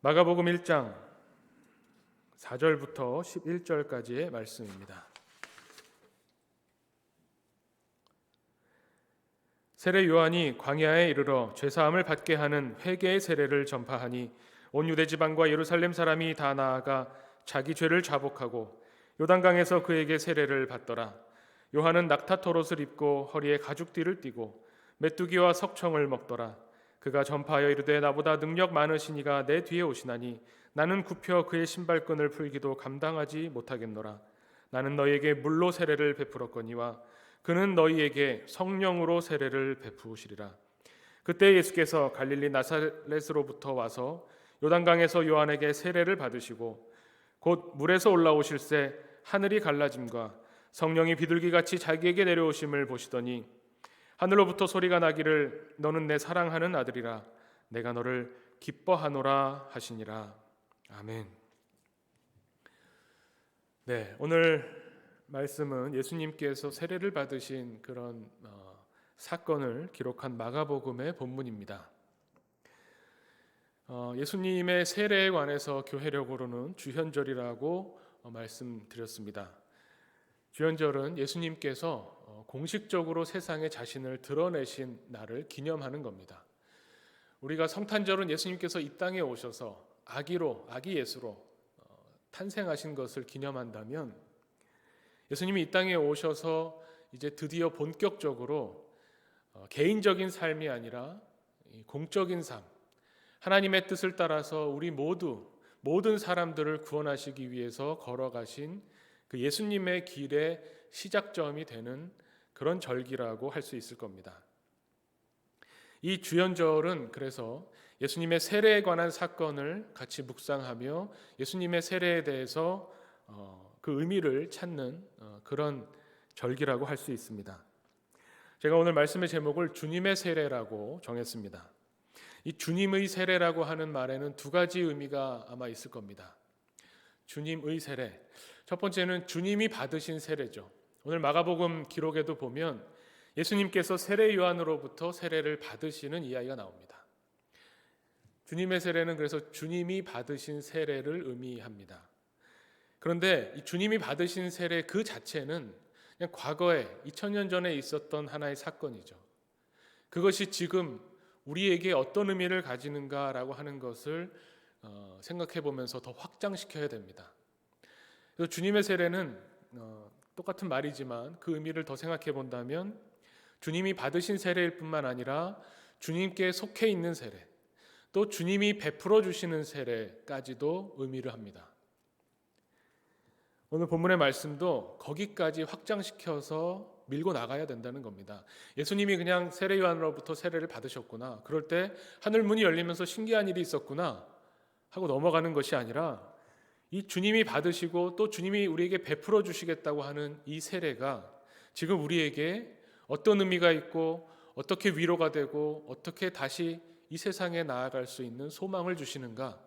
마가복음 1장 4절부터 11절까지의 말씀입니다. 세례 요한이 광야에 이르러 죄사함을 받게 하는 회개의 세례를 전파하니 온 유대 지방과 예루살렘 사람이 다 나아가 자기 죄를 자복하고 요단강에서 그에게 세례를 받더라. 요한은 낙타토롯을 입고 허리에 가죽띠를 띠고 메뚜기와 석청을 먹더라. 그가 전파하여 이르되 나보다 능력 많으신 이가 내 뒤에 오시나니 나는 굽혀 그의 신발끈을 풀기도 감당하지 못하겠노라. 나는 너희에게 물로 세례를 베풀었거니와 그는 너희에게 성령으로 세례를 베푸시리라. 그때 예수께서 갈릴리 나사렛으로부터 와서 요단강에서 요한에게 세례를 받으시고 곧 물에서 올라오실새 하늘이 갈라짐과 성령이 비둘기같이 자기에게 내려오심을 보시더니 하늘로부터 소리가 나기를 너는 내 사랑하는 아들이라 내가 너를 기뻐하노라 하시니라. 아멘. 네, 오늘 말씀은 예수님께서 세례를 받으신 그런 사건을 기록한 마가복음의 본문입니다. 예수님의 세례에 관해서 교회력으로는 주현절이라고 말씀드렸습니다. 주현절은 예수님께서 공식적으로 세상에 자신을 드러내신 날을 기념하는 겁니다. 우리가 성탄절은 예수님께서 이 땅에 오셔서 아기 예수로 탄생하신 것을 기념한다면 예수님이 이 땅에 오셔서 이제 드디어 본격적으로 개인적인 삶이 아니라 공적인 삶, 하나님의 뜻을 따라서 우리 모든 사람들을 구원하시기 위해서 걸어가신 그 예수님의 길의 시작점이 되는 그런 절기라고 할 수 있을 겁니다. 이 주연절은 그래서 예수님의 세례에 관한 사건을 같이 묵상하며 예수님의 세례에 대해서 그 의미를 찾는 그런 절기라고 할 수 있습니다. 제가 오늘 말씀의 제목을 주님의 세례라고 정했습니다. 이 주님의 세례라고 하는 말에는 두 가지 의미가 아마 있을 겁니다. 주님의 세례. 첫 번째는 주님이 받으신 세례죠. 오늘 마가복음 기록에도 보면 예수님께서 세례 요한으로부터 세례를 받으시는 이야기가 나옵니다. 주님의 세례는 그래서 주님이 받으신 세례를 의미합니다. 그런데 이 주님이 받으신 세례 그 자체는 그냥 과거에 2000년 전에 있었던 하나의 사건이죠. 그것이 지금 우리에게 어떤 의미를 가지는가라고 하는 것을 생각해 보면서 더 확장시켜야 됩니다. 그래서 주님의 세례는 똑같은 말이지만 그 의미를 더 생각해 본다면 주님이 받으신 세례일 뿐만 아니라 주님께 속해 있는 세례, 또 주님이 베풀어 주시는 세례까지도 의미를 합니다. 오늘 본문의 말씀도 거기까지 확장시켜서 밀고 나가야 된다는 겁니다. 예수님이 그냥 세례 요한으로부터 세례를 받으셨구나, 그럴 때 하늘 문이 열리면서 신기한 일이 있었구나 하고 넘어가는 것이 아니라 이 주님이 받으시고 또 주님이 우리에게 베풀어 주시겠다고 하는 이 세례가 지금 우리에게 어떤 의미가 있고 어떻게 위로가 되고 어떻게 다시 이 세상에 나아갈 수 있는 소망을 주시는가,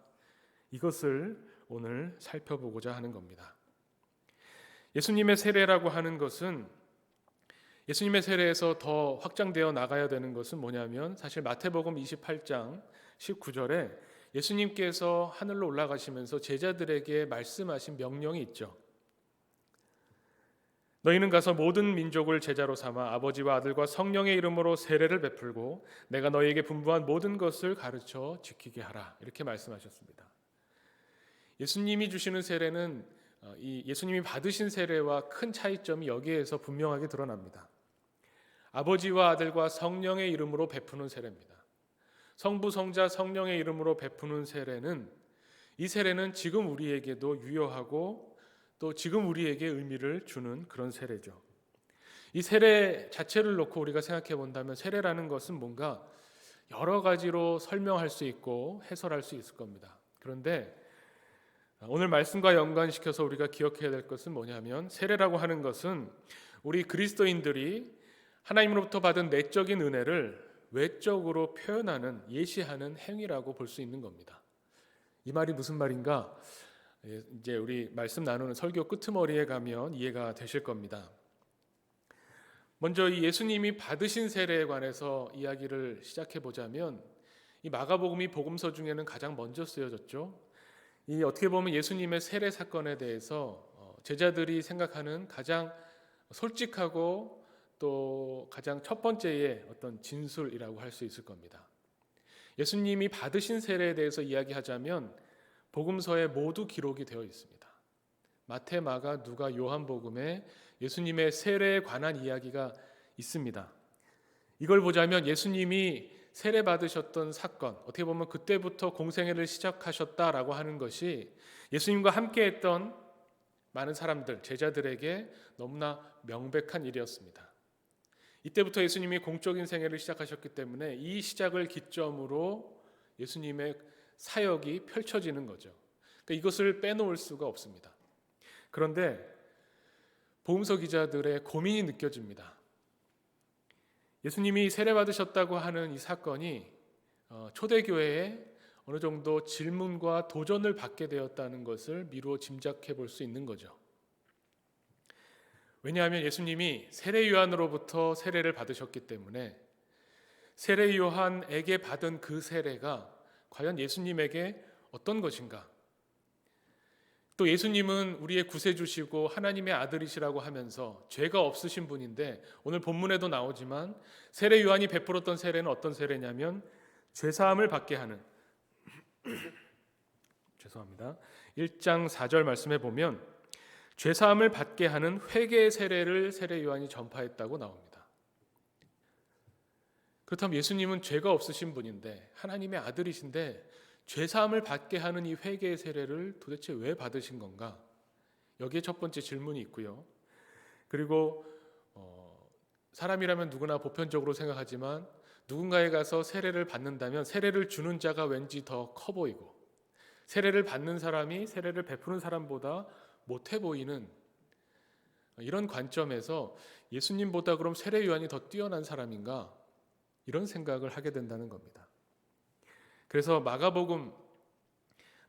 이것을 오늘 살펴보고자 하는 겁니다. 예수님의 세례라고 하는 것은, 예수님의 세례에서 더 확장되어 나가야 되는 것은 뭐냐면 사실 마태복음 28장 19절에 예수님께서 하늘로 올라가시면서 제자들에게 말씀하신 명령이 있죠. 너희는 가서 모든 민족을 제자로 삼아 아버지와 아들과 성령의 이름으로 세례를 베풀고 내가 너희에게 분부한 모든 것을 가르쳐 지키게 하라, 이렇게 말씀하셨습니다. 예수님이 주시는 세례는 이 예수님이 받으신 세례와 큰 차이점이 여기에서 분명하게 드러납니다. 아버지와 아들과 성령의 이름으로 베푸는 세례입니다. 성부, 성자, 성령의 이름으로 베푸는 세례는, 이 세례는 지금 우리에게도 유효하고 또 지금 우리에게 의미를 주는 그런 세례죠. 이 세례 자체를 놓고 우리가 생각해 본다면 세례라는 것은 뭔가 여러 가지로 설명할 수 있고 해설할 수 있을 겁니다. 그런데 오늘 말씀과 연관시켜서 우리가 기억해야 될 것은 뭐냐면 세례라고 하는 것은 우리 그리스도인들이 하나님으로부터 받은 내적인 은혜를 외적으로 표현하는, 예시하는 행위라고 볼 수 있는 겁니다. 이 말이 무슨 말인가? 이제 우리 말씀 나누는 설교 끄트머리에 가면 이해가 되실 겁니다. 먼저 이 예수님이 받으신 세례에 관해서 이야기를 시작해 보자면 이 마가복음이 복음서 중에는 가장 먼저 쓰여졌죠. 이 어떻게 보면 예수님의 세례 사건에 대해서 제자들이 생각하는 가장 솔직하고 또 가장 첫 번째의 어떤 진술이라고 할 수 있을 겁니다. 예수님이 받으신 세례에 대해서 이야기하자면 복음서에 모두 기록이 되어 있습니다. 마태, 마가, 누가, 요한복음에 예수님의 세례에 관한 이야기가 있습니다. 이걸 보자면 예수님이 세례 받으셨던 사건, 어떻게 보면 그때부터 공생애를 시작하셨다라고 하는 것이 예수님과 함께했던 많은 사람들, 제자들에게 너무나 명백한 일이었습니다. 이때부터 예수님이 공적인 생애를 시작하셨기 때문에 이 시작을 기점으로 예수님의 사역이 펼쳐지는 거죠. 그러니까 이것을 빼놓을 수가 없습니다. 그런데 복음서 기자들의 고민이 느껴집니다. 예수님이 세례받으셨다고 하는 이 사건이 초대교회에 어느 정도 질문과 도전을 받게 되었다는 것을 미루어 짐작해 볼 수 있는 거죠. 왜냐하면 예수님이 세례 요한으로부터 세례를 받으셨기 때문에 세례 요한에게 받은 그 세례가 과연 예수님에게 어떤 것인가? 또 예수님은 우리의 구세주시고 하나님의 아들이시라고 하면서 죄가 없으신 분인데 오늘 본문에도 나오지만 세례 요한이 베풀었던 세례는 어떤 세례냐면 죄사함을 받게 하는 죄송합니다. 1장 4절 말씀해 보면 죄사함을 받게 하는 회개의 세례를 세례 요한이 전파했다고 나옵니다. 그렇다면 예수님은 죄가 없으신 분인데 하나님의 아들이신데 죄사함을 받게 하는 이 회개의 세례를 도대체 왜 받으신 건가? 여기에 첫 번째 질문이 있고요. 그리고 사람이라면 누구나 보편적으로 생각하지만 누군가에 가서 세례를 받는다면 세례를 주는 자가 왠지 더 커 보이고 세례를 받는 사람이 세례를 베푸는 사람보다 못해 보이는 이런 관점에서 예수님보다 그럼 세례 요한이 더 뛰어난 사람인가? 이런 생각을 하게 된다는 겁니다. 그래서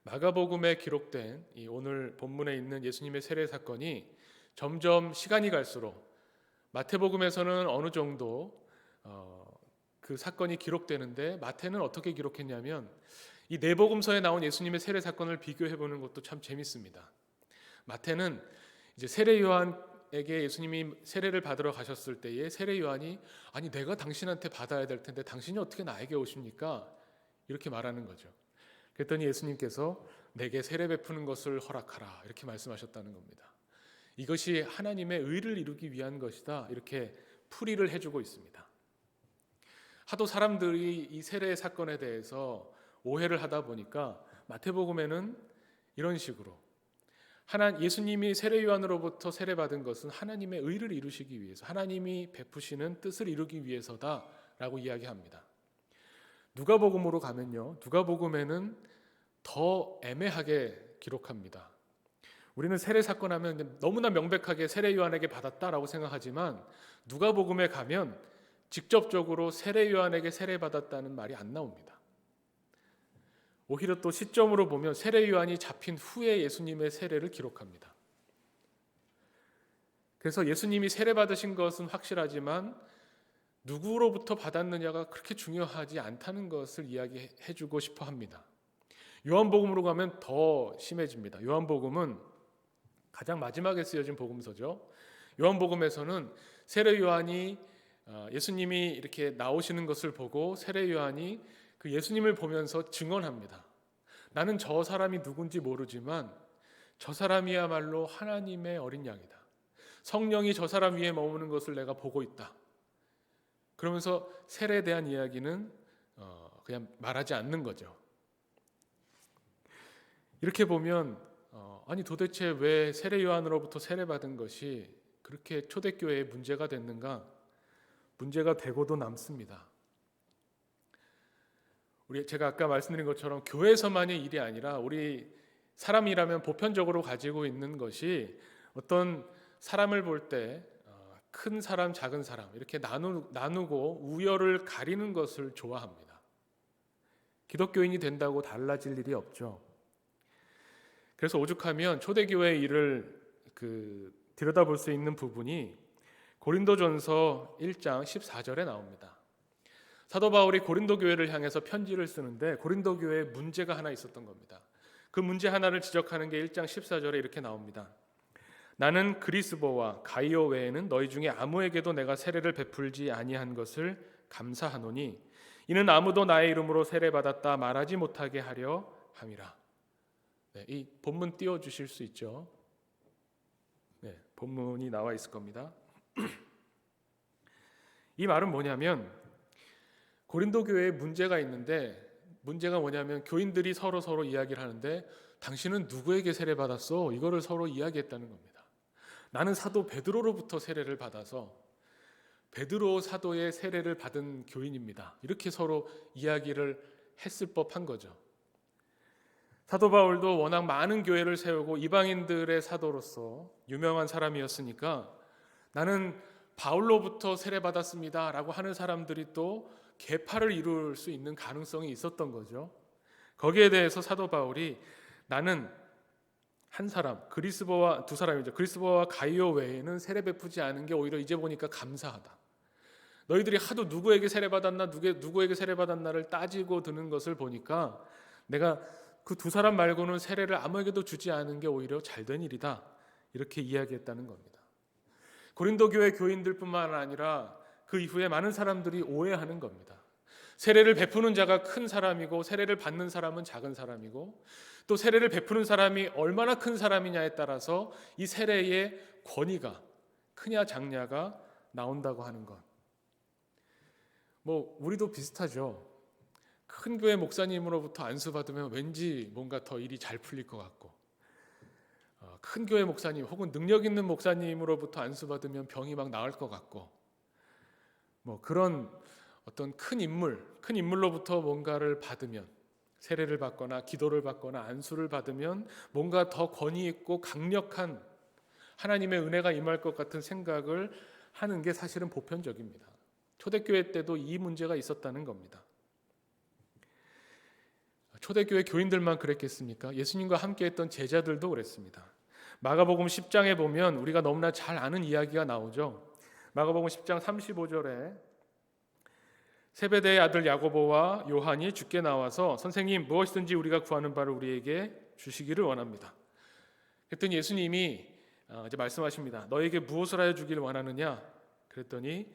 마가복음에 기록된 이 오늘 본문에 있는 예수님의 세례 사건이 점점 시간이 갈수록 마태복음에서는 어느 정도 그 사건이 기록되는데 마태는 어떻게 기록했냐면 이 네 복음서에 나온 예수님의 세례 사건을 비교해 보는 것도 참 재밌습니다. 마태는 이제 세례 요한에게 예수님이 세례를 받으러 가셨을 때에 세례 요한이 아니 내가 당신한테 받아야 될 텐데 당신이 어떻게 나에게 오십니까? 이렇게 말하는 거죠. 그랬더니 예수님께서 내게 세례 베푸는 것을 허락하라 이렇게 말씀하셨다는 겁니다. 이것이 하나님의 의를 이루기 위한 것이다 이렇게 풀이를 해주고 있습니다. 하도 사람들이 이 세례 사건에 대해서 오해를 하다 보니까 마태복음에는 이런 식으로 예수님이 세례 요한으로부터 세례 받은 것은 하나님의 의를 이루시기 위해서 하나님이 베푸시는 뜻을 이루기 위해서다라고 이야기합니다. 누가복음으로 가면요. 누가복음에는 더 애매하게 기록합니다. 우리는 세례 사건 하면 너무나 명백하게 세례 요한에게 받았다라고 생각하지만 누가복음에 가면 직접적으로 세례 요한에게 세례 받았다는 말이 안 나옵니다. 오히려 또 시점으로 보면 세례 요한이 잡힌 후에 예수님의 세례를 기록합니다. 그래서 예수님이 세례 받으신 것은 확실하지만 누구로부터 받았느냐가 그렇게 중요하지 않다는 것을 이야기해 주고 싶어 합니다. 요한복음으로 가면 더 심해집니다. 요한복음은 가장 마지막에 쓰여진 복음서죠. 요한복음에서는 세례 요한이 예수님이 이렇게 나오시는 것을 보고 세례 요한이 그 예수님을 보면서 증언합니다. 나는 저 사람이 누군지 모르지만 저 사람이야말로 하나님의 어린 양이다. 성령이 저 사람 위에 머무는 것을 내가 보고 있다. 그러면서 세례에 대한 이야기는 그냥 말하지 않는 거죠. 이렇게 보면 아니 도대체 왜 세례 요한으로부터 세례받은 것이 그렇게 초대교회에 문제가 됐는가? 문제가 되고도 남습니다. 제가 아까 말씀드린 것처럼 교회에서만의 일이 아니라 우리 사람이라면 보편적으로 가지고 있는 것이 어떤 사람을 볼 때 큰 사람, 작은 사람 이렇게 나누고 우열을 가리는 것을 좋아합니다. 기독교인이 된다고 달라질 일이 없죠. 그래서 오죽하면 초대교회의 일을 들여다볼 수 있는 부분이 고린도전서 1장 14절에 나옵니다. 사도 바울이 고린도 교회를 향해서 편지를 쓰는데 고린도 교회에 문제가 하나 있었던 겁니다. 그 문제 하나를 지적하는 게 1장 14절에 이렇게 나옵니다. 나는 그리스보와 가이오 외에는 너희 중에 아무에게도 내가 세례를 베풀지 아니한 것을 감사하노니 이는 아무도 나의 이름으로 세례받았다 말하지 못하게 하려 함이라. 네, 이 본문 띄워주실 수 있죠? 네, 본문이 나와 있을 겁니다. 이 말은 뭐냐면 고린도 교회에 문제가 있는데 문제가 뭐냐면 교인들이 서로 이야기를 하는데 당신은 누구에게 세례받았어? 이거를 서로 이야기했다는 겁니다. 나는 사도 베드로로부터 세례를 받아서 베드로 사도의 세례를 받은 교인입니다. 이렇게 서로 이야기를 했을 법한 거죠. 사도 바울도 워낙 많은 교회를 세우고 이방인들의 사도로서 유명한 사람이었으니까 나는 바울로부터 세례받았습니다 라고 하는 사람들이 또 계파를 이룰 수 있는 가능성이 있었던 거죠. 거기에 대해서 사도 바울이 나는 한 사람, 그리스보와 두 사람이죠. 그리스보와 가이오 외에는 세례 베푸지 않은 게 오히려 이제 보니까 감사하다. 너희들이 하도 누구에게 세례받았나 누구에게 세례받았나를 따지고 드는 것을 보니까 내가 그 두 사람 말고는 세례를 아무에게도 주지 않은 게 오히려 잘된 일이다. 이렇게 이야기했다는 겁니다. 고린도 교회 교인들뿐만 아니라 그 이후에 많은 사람들이 오해하는 겁니다. 세례를 베푸는 자가 큰 사람이고 세례를 받는 사람은 작은 사람이고 또 세례를 베푸는 사람이 얼마나 큰 사람이냐에 따라서 이 세례의 권위가 크냐 작냐가 나온다고 하는 것. 우리도 비슷하죠. 큰 교회 목사님으로부터 안수받으면 왠지 뭔가 더 일이 잘 풀릴 것 같고 큰 교회 목사님 혹은 능력 있는 목사님으로부터 안수받으면 병이 막 나을 것 같고 그런 어떤 큰 인물로부터 뭔가를 받으면 세례를 받거나 기도를 받거나 안수를 받으면 뭔가 더 권위 있고 강력한 하나님의 은혜가 임할 것 같은 생각을 하는 게 사실은 보편적입니다. 초대교회 때도 이 문제가 있었다는 겁니다. 초대교회 교인들만 그랬겠습니까? 예수님과 함께했던 제자들도 그랬습니다. 마가복음 10장에 보면 우리가 너무나 잘 아는 이야기가 나오죠. 마가복음 10장 35절에 세베대의 아들 야고보와 요한이 주께 나와서 선생님 무엇이든지 우리가 구하는 바를 우리에게 주시기를 원합니다. 그랬더니 예수님이 이제 말씀하십니다. 너에게 무엇을 하여 주기를 원하느냐? 그랬더니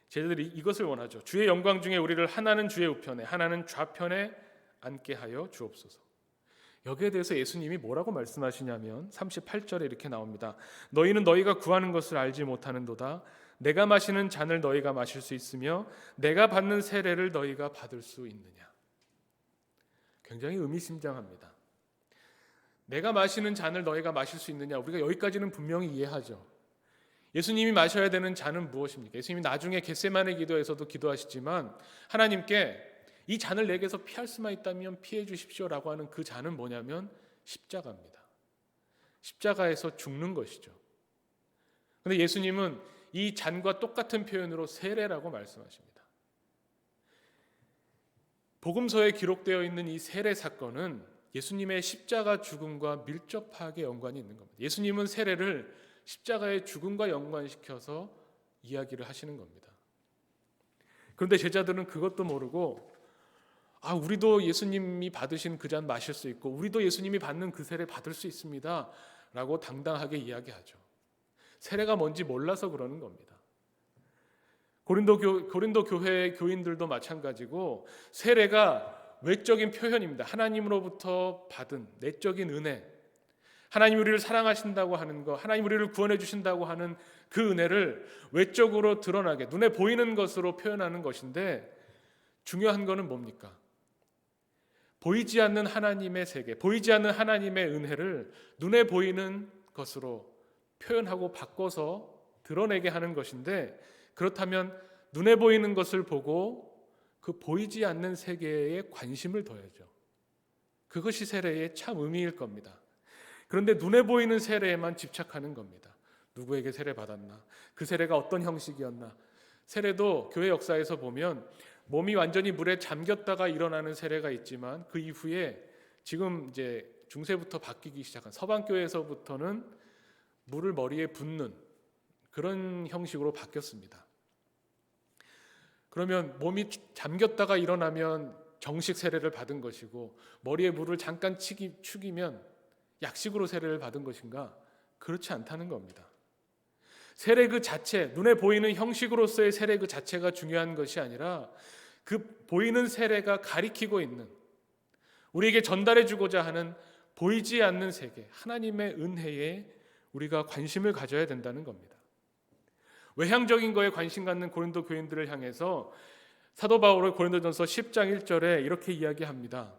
제자들이 이것을 원하죠. 주의 영광 중에 우리를 하나는 주의 우편에 하나는 좌편에 앉게 하여 주옵소서. 여기에 대해서 예수님이 뭐라고 말씀하시냐면 38절에 이렇게 나옵니다. 너희는 너희가 구하는 것을 알지 못하는도다. 내가 마시는 잔을 너희가 마실 수 있으며 내가 받는 세례를 너희가 받을 수 있느냐. 굉장히 의미심장합니다. 내가 마시는 잔을 너희가 마실 수 있느냐. 우리가 여기까지는 분명히 이해하죠. 예수님이 마셔야 되는 잔은 무엇입니까? 예수님이 나중에 겟세마네 기도에서도 기도하시지만 하나님께 이 잔을 내게서 피할 수만 있다면 피해 주십시오라고 하는 그 잔은 뭐냐면 십자가입니다. 십자가에서 죽는 것이죠. 그런데 예수님은 이 잔과 똑같은 표현으로 세례라고 말씀하십니다. 복음서에 기록되어 있는 이 세례 사건은 예수님의 십자가 죽음과 밀접하게 연관이 있는 겁니다. 예수님은 세례를 십자가의 죽음과 연관시켜서 이야기를 하시는 겁니다. 그런데 제자들은 그것도 모르고 우리도 예수님이 받으신 그 잔 마실 수 있고 우리도 예수님이 받는 그 세례 받을 수 있습니다 라고 당당하게 이야기하죠. 세례가 뭔지 몰라서 그러는 겁니다. 고린도 교회의 교인들도 마찬가지고 세례가 외적인 표현입니다. 하나님으로부터 받은 내적인 은혜, 하나님 우리를 사랑하신다고 하는 것, 하나님 우리를 구원해 주신다고 하는 그 은혜를 외적으로 드러나게 눈에 보이는 것으로 표현하는 것인데 중요한 것은 뭡니까? 보이지 않는 하나님의 세계, 보이지 않는 하나님의 은혜를 눈에 보이는 것으로 표현하고 바꿔서 드러내게 하는 것인데 그렇다면 눈에 보이는 것을 보고 그 보이지 않는 세계에 관심을 둬야죠. 그것이 세례의 참 의미일 겁니다. 그런데 눈에 보이는 세례에만 집착하는 겁니다. 누구에게 세례 받았나? 그 세례가 어떤 형식이었나? 세례도 교회 역사에서 보면 몸이 완전히 물에 잠겼다가 일어나는 세례가 있지만 그 이후에 지금 이제 중세부터 바뀌기 시작한 서방교회에서부터는 물을 머리에 붓는 그런 형식으로 바뀌었습니다. 그러면 몸이 잠겼다가 일어나면 정식 세례를 받은 것이고 머리에 물을 잠깐 축이면 약식으로 세례를 받은 것인가? 그렇지 않다는 겁니다. 세례 그 자체, 눈에 보이는 형식으로서의 세례 그 자체가 중요한 것이 아니라 그 보이는 세례가 가리키고 있는, 우리에게 전달해 주고자 하는 보이지 않는 세계, 하나님의 은혜에 우리가 관심을 가져야 된다는 겁니다. 외향적인 거에 관심 갖는 고린도 교인들을 향해서 사도 바울은 고린도전서 10장 1절에 이렇게 이야기합니다.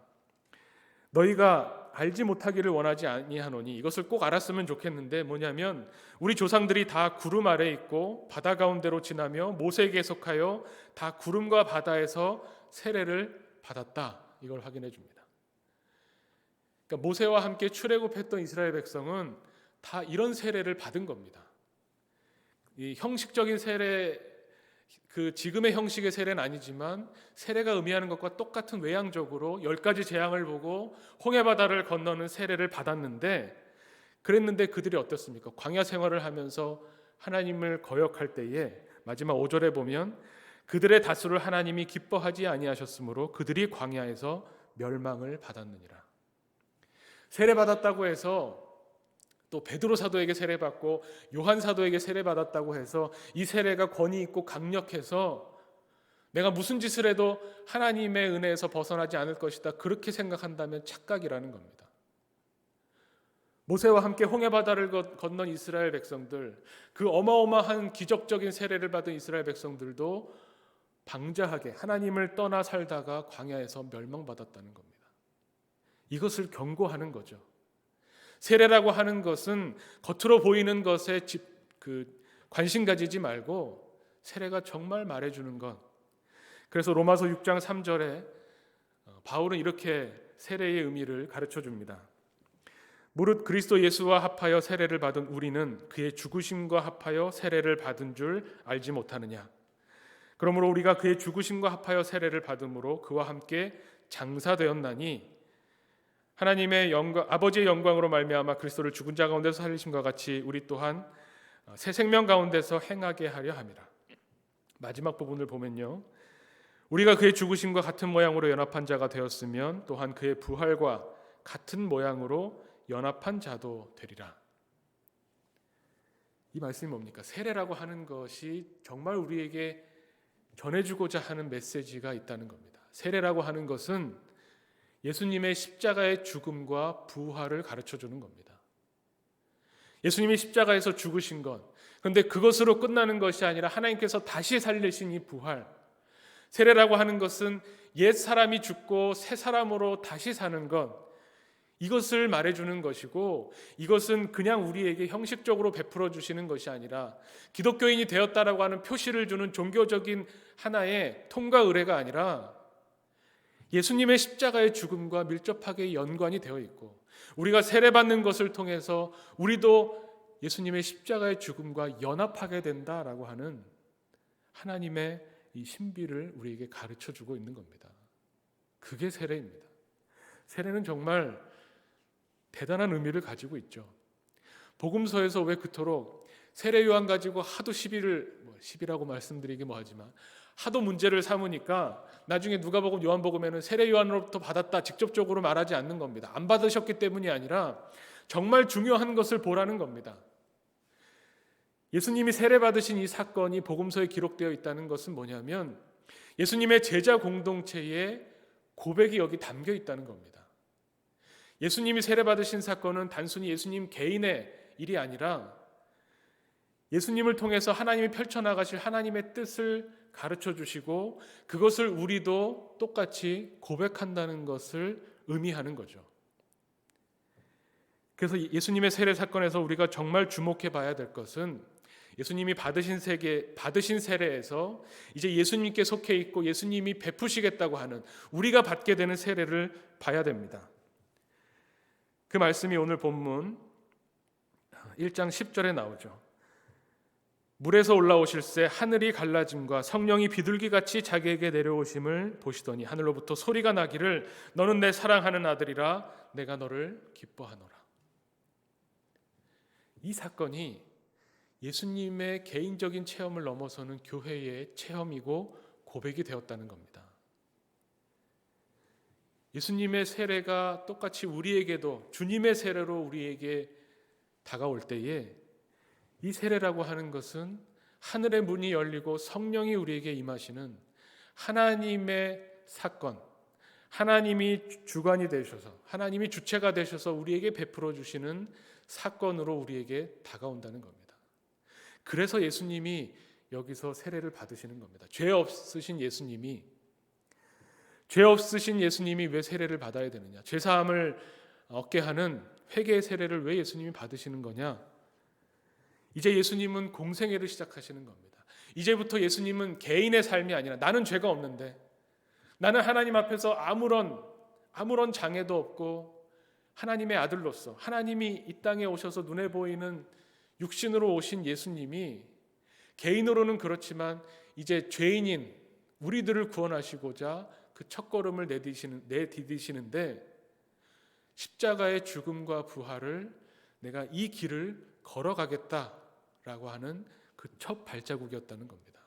너희가 알지 못하기를 원하지 아니하노니, 이것을 꼭 알았으면 좋겠는데 뭐냐면 우리 조상들이 다 구름 아래 있고 바다 가운데로 지나며 모세에게 속하여 다 구름과 바다에서 세례를 받았다. 이걸 확인해 줍니다. 그러니까 모세와 함께 출애굽했던 이스라엘 백성은 다 이런 세례를 받은 겁니다. 이 형식적인 세례, 그 지금의 형식의 세례는 아니지만 세례가 의미하는 것과 똑같은 외향적으로 10가지 재앙을 보고 홍해바다를 건너는 세례를 받았는데, 그랬는데 그들이 어떻습니까? 광야 생활을 하면서 하나님을 거역할 때에 마지막 5절에 보면 그들의 다수를 하나님이 기뻐하지 아니하셨으므로 그들이 광야에서 멸망을 받았느니라. 세례받았다고 해서 또 베드로 사도에게 세례받고 요한 사도에게 세례받았다고 해서 이 세례가 권위 있고 강력해서 내가 무슨 짓을 해도 하나님의 은혜에서 벗어나지 않을 것이다, 그렇게 생각한다면 착각이라는 겁니다. 모세와 함께 홍해바다를 건넌 이스라엘 백성들, 그 어마어마한 기적적인 세례를 받은 이스라엘 백성들도 방자하게 하나님을 떠나 살다가 광야에서 멸망받았다는 겁니다. 이것을 경고하는 거죠. 세례라고 하는 것은 겉으로 보이는 것에 관심 가지지 말고 세례가 정말 말해주는 것. 그래서 로마서 6장 3절에 바울은 이렇게 세례의 의미를 가르쳐 줍니다. 무릇 그리스도 예수와 합하여 세례를 받은 우리는 그의 죽으심과 합하여 세례를 받은 줄 알지 못하느냐. 그러므로 우리가 그의 죽으심과 합하여 세례를 받음으로 그와 함께 장사되었나니 하나님의 영광, 아버지의 영광으로 말미암아 그리스도를 죽은 자 가운데서 살리심과 같이 우리 또한 새 생명 가운데서 행하게 하려 함이라. 마지막 부분을 보면요, 우리가 그의 죽으심과 같은 모양으로 연합한 자가 되었으면 또한 그의 부활과 같은 모양으로 연합한 자도 되리라. 이 말씀이 뭡니까? 세례라고 하는 것이 정말 우리에게 전해주고자 하는 메시지가 있다는 겁니다. 세례라고 하는 것은 예수님의 십자가의 죽음과 부활을 가르쳐주는 겁니다. 예수님이 십자가에서 죽으신 것, 그런데 그것으로 끝나는 것이 아니라 하나님께서 다시 살리신 이 부활, 세례라고 하는 것은 옛 사람이 죽고 새 사람으로 다시 사는 것, 이것을 말해주는 것이고, 이것은 그냥 우리에게 형식적으로 베풀어 주시는 것이 아니라 기독교인이 되었다라고 하는 표시를 주는 종교적인 하나의 통과 의례가 아니라 예수님의 십자가의 죽음과 밀접하게 연관이 되어 있고, 우리가 세례받는 것을 통해서 우리도 예수님의 십자가의 죽음과 연합하게 된다라고 하는 하나님의 이 신비를 우리에게 가르쳐주고 있는 겁니다. 그게 세례입니다. 세례는 정말 대단한 의미를 가지고 있죠. 복음서에서 왜 그토록 세례 요한 가지고 하도 시비라고 말씀드리기 뭐하지만 하도 문제를 삼으니까 나중에 누가복음, 요한복음에는 세례 요한으로부터 받았다 직접적으로 말하지 않는 겁니다. 안 받으셨기 때문이 아니라 정말 중요한 것을 보라는 겁니다. 예수님이 세례 받으신 이 사건이 복음서에 기록되어 있다는 것은 뭐냐면 예수님의 제자 공동체의 고백이 여기 담겨 있다는 겁니다. 예수님이 세례 받으신 사건은 단순히 예수님 개인의 일이 아니라 예수님을 통해서 하나님이 펼쳐나가실 하나님의 뜻을 가르쳐 주시고 그것을 우리도 똑같이 고백한다는 것을 의미하는 거죠. 그래서 예수님의 세례 사건에서 우리가 정말 주목해 봐야 될 것은 예수님이 받으신 세례에서 이제 예수님께 속해 있고 예수님이 베푸시겠다고 하는 우리가 받게 되는 세례를 봐야 됩니다. 그 말씀이 오늘 본문 1장 10절에 나오죠. 물에서 올라오실새 하늘이 갈라짐과 성령이 비둘기같이 자기에게 내려오심을 보시더니 하늘로부터 소리가 나기를 너는 내 사랑하는 아들이라 내가 너를 기뻐하노라. 이 사건이 예수님의 개인적인 체험을 넘어서는 교회의 체험이고 고백이 되었다는 겁니다. 예수님의 세례가 똑같이 우리에게도 주님의 세례로 우리에게 다가올 때에 이 세례라고 하는 것은 하늘의 문이 열리고 성령이 우리에게 임하시는 하나님의 사건, 하나님이 주관이 되셔서, 하나님이 주체가 되셔서 우리에게 베풀어 주시는 사건으로 우리에게 다가온다는 겁니다. 그래서 예수님이 여기서 세례를 받으시는 겁니다. 죄 없으신 예수님이 왜 세례를 받아야 되느냐? 죄사함을 얻게 하는 회개의 세례를 왜 예수님이 받으시는 거냐? 이제 예수님은 공생애를 시작하시는 겁니다. 이제부터 예수님은 개인의 삶이 아니라 나는 죄가 없는데, 나는 하나님 앞에서 아무런 장애도 없고 하나님의 아들로서, 하나님이 이 땅에 오셔서 눈에 보이는 육신으로 오신 예수님이 개인으로는 그렇지만 이제 죄인인 우리들을 구원하시고자 그 첫걸음을 내디디시는데, 십자가의 죽음과 부활을 내가 이 길을 걸어가겠다라고 하는 그 첫 발자국이었다는 겁니다.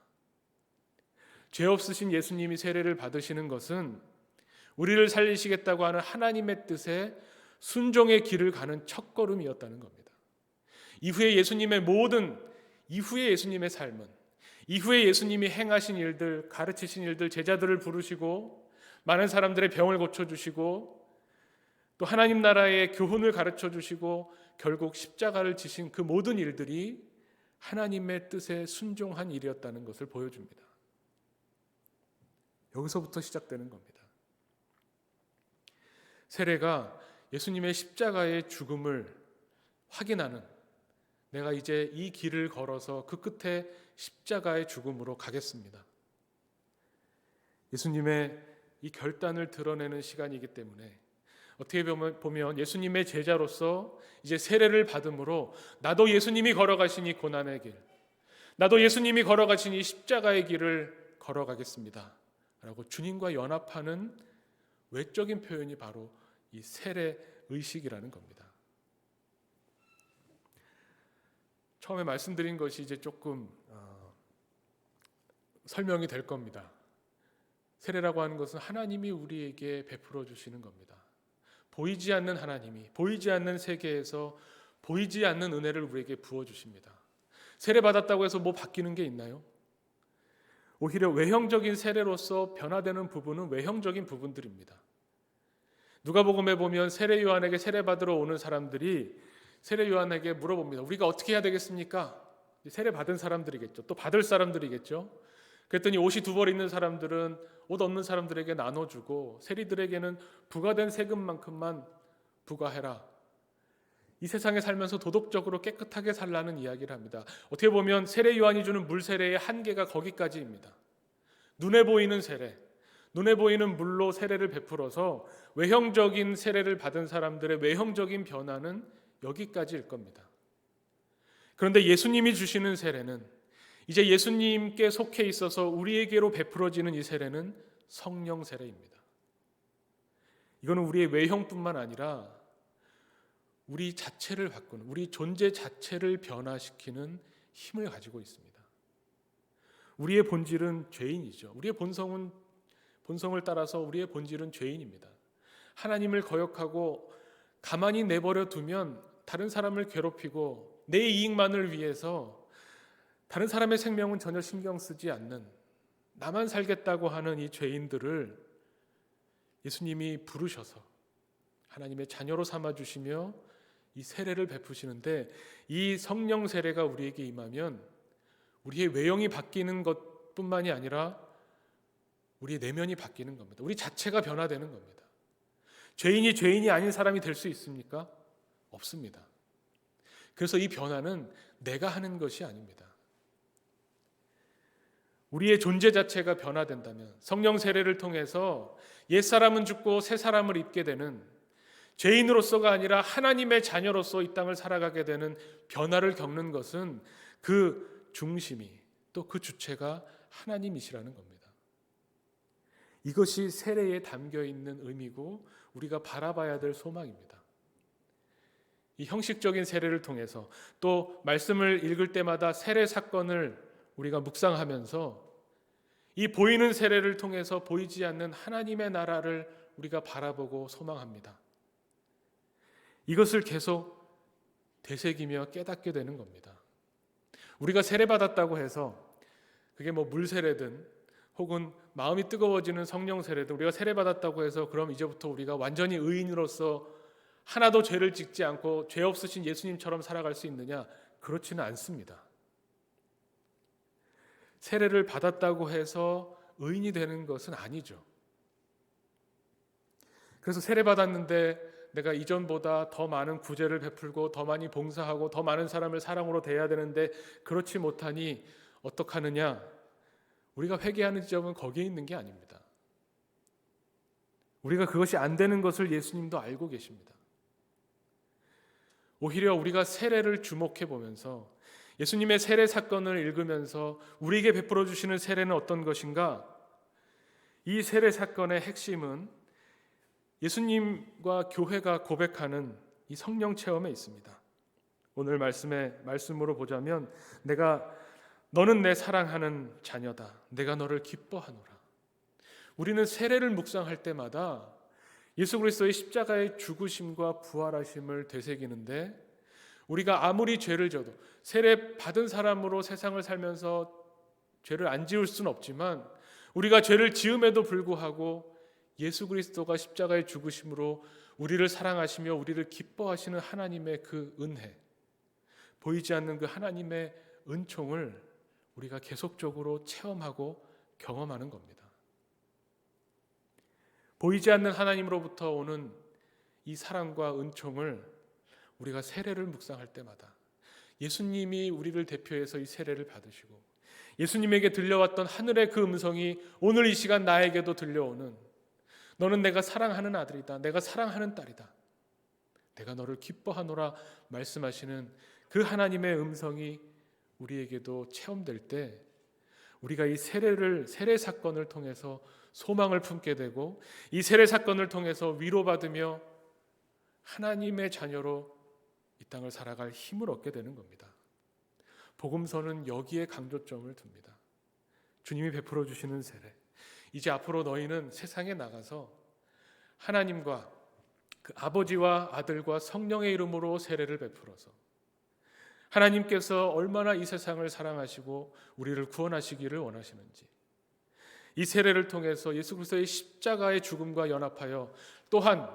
죄 없으신 예수님이 세례를 받으시는 것은 우리를 살리시겠다고 하는 하나님의 뜻에 순종의 길을 가는 첫걸음이었다는 겁니다. 이후에 예수님의 삶은, 이후에 예수님이 행하신 일들, 가르치신 일들, 제자들을 부르시고 많은 사람들의 병을 고쳐주시고 또 하나님 나라의 교훈을 가르쳐주시고 결국 십자가를 지신 그 모든 일들이 하나님의 뜻에 순종한 일이었다는 것을 보여줍니다. 여기서부터 시작되는 겁니다. 세례가 예수님의 십자가의 죽음을 확인하는, 내가 이제 이 길을 걸어서 그 끝에 십자가의 죽음으로 가겠습니다. 예수님의 이 결단을 드러내는 시간이기 때문에 어떻게 보면 예수님의 제자로서 이제 세례를 받음으로 나도 예수님이 걸어가신 이 고난의 길, 나도 예수님이 걸어가신 이 십자가의 길을 걸어가겠습니다 라고 주님과 연합하는 외적인 표현이 바로 이 세례 의식이라는 겁니다. 처음에 말씀드린 것이 이제 조금 설명이 될 겁니다. 세례라고 하는 것은 하나님이 우리에게 베풀어 주시는 겁니다. 보이지 않는 하나님이 보이지 않는 세계에서 보이지 않는 은혜를 우리에게 부어주십니다. 세례 받았다고 해서 뭐 바뀌는 게 있나요? 오히려 외형적인 세례로서 변화되는 부분은 외형적인 부분들입니다. 누가복음에 보면 세례 요한에게 세례 받으러 오는 사람들이 세례 요한에게 물어봅니다. 우리가 어떻게 해야 되겠습니까? 세례 받은 사람들이겠죠. 또 받을 사람들이겠죠. 그랬더니 옷이 두 벌 있는 사람들은 옷 없는 사람들에게 나눠주고 세리들에게는 부과된 세금만큼만 부과해라. 이 세상에 살면서 도덕적으로 깨끗하게 살라는 이야기를 합니다. 어떻게 보면 세례 요한이 주는 물 세례의 한계가 거기까지입니다. 눈에 보이는 세례, 눈에 보이는 물로 세례를 베풀어서 외형적인 세례를 받은 사람들의 외형적인 변화는 여기까지일 겁니다. 그런데 예수님이 주시는 세례는, 이제 예수님께 속해 있어서 우리에게로 베풀어지는 이 세례는 성령 세례입니다. 이거는 우리의 외형뿐만 아니라 우리 자체를 바꾸는, 우리 존재 자체를 변화시키는 힘을 가지고 있습니다. 우리의 본질은 죄인이죠. 우리의 본성을 따라서 우리의 본질은 죄인입니다. 하나님을 거역하고 가만히 내버려 두면 다른 사람을 괴롭히고 내 이익만을 위해서 다른 사람의 생명은 전혀 신경 쓰지 않는, 나만 살겠다고 하는 이 죄인들을 예수님이 부르셔서 하나님의 자녀로 삼아주시며 이 세례를 베푸시는데, 이 성령 세례가 우리에게 임하면 우리의 외형이 바뀌는 것뿐만이 아니라 우리의 내면이 바뀌는 겁니다. 우리 자체가 변화되는 겁니다. 죄인이 아닌 사람이 될 수 있습니까? 없습니다. 그래서 이 변화는 내가 하는 것이 아닙니다. 우리의 존재 자체가 변화된다면, 성령 세례를 통해서 옛사람은 죽고 새 사람을 입게 되는, 죄인으로서가 아니라 하나님의 자녀로서 이 땅을 살아가게 되는 변화를 겪는 것은 그 중심이, 또 그 주체가 하나님이시라는 겁니다. 이것이 세례에 담겨 있는 의미고 우리가 바라봐야 될 소망입니다. 이 형식적인 세례를 통해서, 또 말씀을 읽을 때마다 세례 사건을 우리가 묵상하면서 이 보이는 세례를 통해서 보이지 않는 하나님의 나라를 우리가 바라보고 소망합니다. 이것을 계속 되새기며 깨닫게 되는 겁니다. 우리가 세례받았다고 해서 그게 뭐 물세례든 혹은 마음이 뜨거워지는 성령 세례든 우리가 세례받았다고 해서 그럼 이제부터 우리가 완전히 의인으로서 하나도 죄를 짓지 않고 죄 없으신 예수님처럼 살아갈 수 있느냐? 그렇지는 않습니다. 세례를 받았다고 해서 의인이 되는 것은 아니죠. 그래서 세례받았는데 내가 이전보다 더 많은 구제를 베풀고 더 많이 봉사하고 더 많은 사람을 사랑으로 대해야 되는데 그렇지 못하니 어떡하느냐? 우리가 회개하는 지점은 거기에 있는 게 아닙니다. 우리가 그것이 안 되는 것을 예수님도 알고 계십니다. 오히려 우리가 세례를 주목해 보면서 예수님의 세례 사건을 읽으면서 우리에게 베풀어 주시는 세례는 어떤 것인가? 이 세례 사건의 핵심은 예수님과 교회가 고백하는 이 성령 체험에 있습니다. 오늘 말씀으로 보자면 너는 내 사랑하는 자녀다. 내가 너를 기뻐하노라. 우리는 세례를 묵상할 때마다 예수 그리스도의 십자가의 죽으심과 부활하심을 되새기는데 우리가 아무리 죄를 져도 세례 받은 사람으로 세상을 살면서 죄를 안 지을 수는 없지만 우리가 죄를 지음에도 불구하고 예수 그리스도가 십자가의 죽으심으로 우리를 사랑하시며 우리를 기뻐하시는 하나님의 그 은혜, 보이지 않는 그 하나님의 은총을 우리가 계속적으로 체험하고 경험하는 겁니다. 보이지 않는 하나님으로부터 오는 이 사랑과 은총을 우리가 세례를 묵상할 때마다 예수님이 우리를 대표해서 이 세례를 받으시고 예수님에게 들려왔던 하늘의 그 음성이 오늘 이 시간 나에게도 들려오는 너는 내가 사랑하는 아들이다. 내가 사랑하는 딸이다. 내가 너를 기뻐하노라 말씀하시는 그 하나님의 음성이 우리에게도 체험될 때 우리가 이 세례 사건을 통해서 소망을 품게 되고 이 세례 사건을 통해서 위로받으며 하나님의 자녀로 이 땅을 살아갈 힘을 얻게 되는 겁니다. 복음서는 여기에 강조점을 둡니다. 주님이 베풀어 주시는 세례. 이제 앞으로 너희는 세상에 나가서 하나님과 그 아버지와 아들과 성령의 이름으로 세례를 베풀어서 하나님께서 얼마나 이 세상을 사랑하시고 우리를 구원하시기를 원하시는지 이 세례를 통해서 예수 그리스도의 십자가의 죽음과 연합하여 또한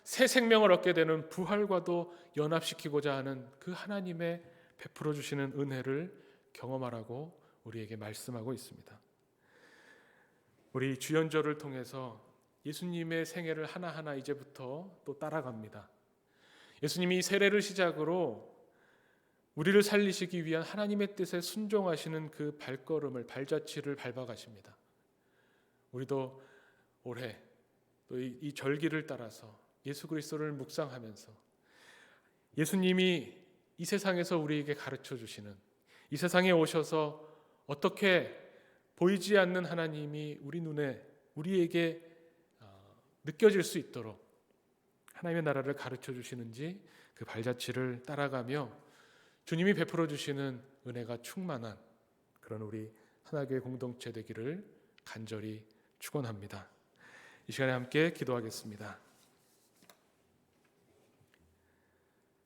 새 생명을 얻게 되는 부활과도 연합시키고자 하는 그 하나님의 베풀어 주시는 은혜를 경험하라고 우리에게 말씀하고 있습니다. 우리 주연절을 통해서 예수님의 생애를 하나하나 이제부터 또 따라갑니다. 예수님이 세례를 시작으로 우리를 살리시기 위한 하나님의 뜻에 순종하시는 그 발자취를 밟아가십니다. 우리도 올해 또 이 절기를 따라서 예수 그리스도를 묵상하면서 예수님이 이 세상에서 우리에게 가르쳐 주시는 이 세상에 오셔서 어떻게 보이지 않는 하나님이 우리 눈에 우리에게 느껴질 수 있도록 하나님의 나라를 가르쳐 주시는지 그 발자취를 따라가며 주님이 베풀어 주시는 은혜가 충만한 그런 우리 하나교회 공동체 되기를 간절히 축원합니다. 이 시간에 함께 기도하겠습니다.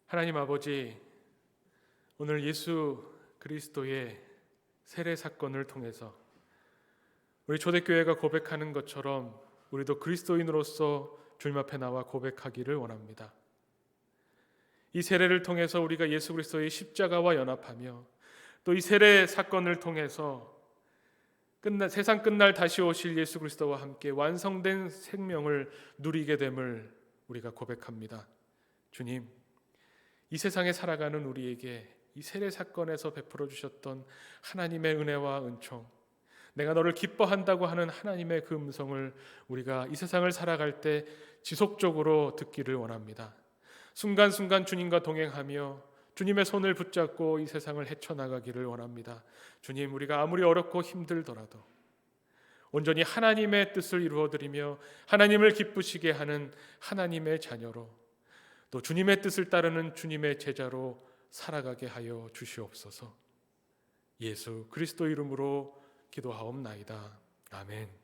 하나님 아버지, 오늘 예수 그리스도의 세례 사건을 통해서 우리 초대교회가 고백하는 것처럼 우리도 그리스도인으로서 주님 앞에 나와 고백하기를 원합니다. 이 세례를 통해서 우리가 예수 그리스도의 십자가와 연합하며 또 이 세례 사건을 통해서 세상 끝날 다시 오실 예수 그리스도와 함께 완성된 생명을 누리게 됨을 우리가 고백합니다. 주님, 이 세상에 살아가는 우리에게 이 세례 사건에서 베풀어 주셨던 하나님의 은혜와 은총, 내가 너를 기뻐한다고 하는 하나님의 그 음성을 우리가 이 세상을 살아갈 때 지속적으로 듣기를 원합니다. 순간순간 주님과 동행하며 주님의 손을 붙잡고 이 세상을 헤쳐나가기를 원합니다. 주님, 우리가 아무리 어렵고 힘들더라도 온전히 하나님의 뜻을 이루어드리며 하나님을 기쁘시게 하는 하나님의 자녀로 또 주님의 뜻을 따르는 주님의 제자로 살아가게 하여 주시옵소서. 예수 그리스도 이름으로 기도하옵나이다. 아멘.